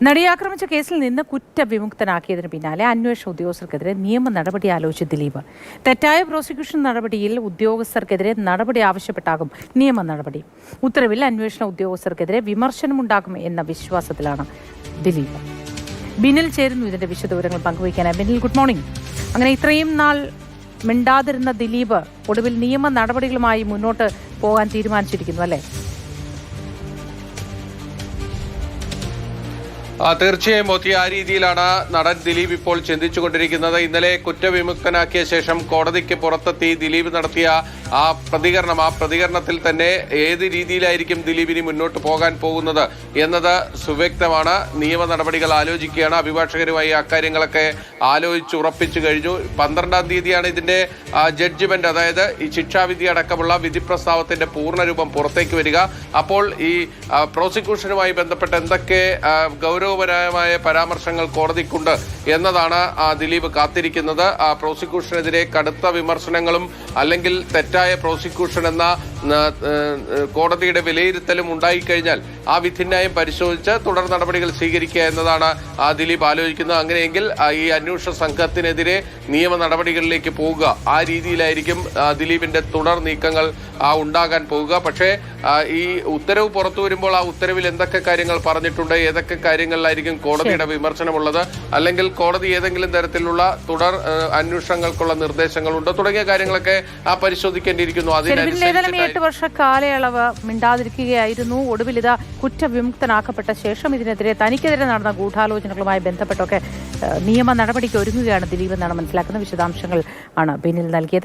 നടിയെ ആക്രമിച്ച കേസിൽ നിന്ന് കുറ്റവിമുക്തനാക്കിയതിന് പിന്നാലെ അന്വേഷണ ഉദ്യോഗസ്ഥർക്കെതിരെ നിയമ നടപടി ആലോചിച്ച് ദിലീപ്. തെറ്റായ പ്രോസിക്യൂഷൻ നടപടിയിൽ ഉദ്യോഗസ്ഥർക്കെതിരെ നടപടി ആവശ്യപ്പെട്ടാകും നിയമ നടപടി. ഉത്തരവിൽ അന്വേഷണ ഉദ്യോഗസ്ഥർക്കെതിരെ വിമർശനമുണ്ടാകും എന്ന വിശ്വാസത്തിലാണ് ദിലീപ്. ബിനിൽ ചേരുന്നു ഇതിന്റെ വിശദവിവരങ്ങൾ പങ്കുവയ്ക്കാനായി. Binil, good morning. അങ്ങനെ ഇത്രയും നാൾ മിണ്ടാതിരുന്ന ദിലീപ് ഒടുവിൽ നിയമ നടപടികളുമായി മുന്നോട്ട് പോകാൻ തീരുമാനിച്ചിരിക്കുന്നു, അല്ലേ? തീർച്ചയായും മോത്തി, ആ രീതിയിലാണ് നടൻ ദിലീപ് ഇപ്പോൾ ചിന്തിച്ചുകൊണ്ടിരിക്കുന്നത്. ഇന്നലെ കുറ്റവിമുക്തനാക്കിയ ശേഷം കോടതിക്ക് പുറത്തെത്തി ദിലീപ് നടത്തിയ ആ പ്രതികരണത്തിൽ തന്നെ ഏത് രീതിയിലായിരിക്കും ദിലീപിന് മുന്നോട്ട് പോകാൻ പോകുന്നത് എന്നത് സുവ്യക്തമാണ്. നിയമ നടപടികൾ ആലോചിക്കുകയാണ്. അഭിഭാഷകരുമായി അക്കാര്യങ്ങളൊക്കെ ആലോചിച്ചുറപ്പിച്ചു കഴിഞ്ഞു. 12-ാം തീയതിയാണ് ഇതിന്റെ ജഡ്ജ്മെന്റ്, അതായത് ഈ ശിക്ഷാവിധി അടക്കമുള്ള വിധി പ്രസ്താവത്തിന്റെ പൂർണ്ണരൂപം പുറത്തേക്ക് വരിക. അപ്പോൾ ഈ പ്രോസിക്യൂഷനുമായി ബന്ധപ്പെട്ട് എന്തൊക്കെ ഗൗരവപരമായ പരാമർശങ്ങൾ കോടതിക്കുണ്ട് എന്നതാണ് ദിലീപ് കാത്തിരിക്കുന്നത്. പ്രോസിക്യൂഷനെതിരെ കടുത്ത വിമർശനങ്ങളും അല്ലെങ്കിൽ തെറ്റായ പ്രോസിക്യൂഷൻ എന്ന കോടതിയുടെ വിലയിരുത്തലും ഉണ്ടായിക്കഴിഞ്ഞാൽ ആ വിധിന്യായം പരിശോധിച്ച് തുടർ നടപടികൾ സ്വീകരിക്കുക എന്നതാണ് ദിലീപ് ആലോചിക്കുന്നത്. അങ്ങനെയെങ്കിൽ ഈ അന്വേഷണ സംഘത്തിനെതിരെ നിയമ നടപടികളിലേക്ക് പോവുക, ആ രീതിയിലായിരിക്കും ദിലീപിന്റെ തുടർ നീക്കങ്ങൾ ഉണ്ടാകാൻ പോവുക. പക്ഷേ ഈ ഉത്തരവ് പുറത്തു വരുമ്പോൾ ആ ഉത്തരവിൽ എന്തൊക്കെ കാര്യങ്ങൾ പറഞ്ഞിട്ടുണ്ട്, ഏതൊക്കെ കാര്യങ്ങളിലായിരിക്കും കോടതിയുടെ വിമർശനമുള്ളത്, അല്ലെങ്കിൽ കോടതി ഏതെങ്കിലും തരത്തിലുള്ള തുടർ അന്വേഷണങ്ങൾക്കുള്ള നിർദ്ദേശങ്ങളുണ്ടോ തുടങ്ങിയ കാര്യങ്ങളൊക്കെ പരിശോധിക്കേണ്ടിയിരിക്കുന്നു. അതിനനുസരിച്ച് 8 വർഷ കാലയളവ് മിണ്ടാതിരിക്കുകയായിരുന്നു. ഒടുവിൽ ഇതാ കുറ്റവിമുക്തനാക്കപ്പെട്ട ശേഷം ഇതിനെതിരെ തനിക്കെതിരെ നടന്ന ഗൂഢാലോചനകളുമായി ബന്ധപ്പെട്ടൊക്കെ നിയമ നടപടിക്ക് ഒരുങ്ങുകയാണ് ദിലീപ് എന്നാണ് മനസ്സിലാക്കുന്ന. വിശദാംശങ്ങൾ ആണ് ബിനിൽ നൽകിയത്.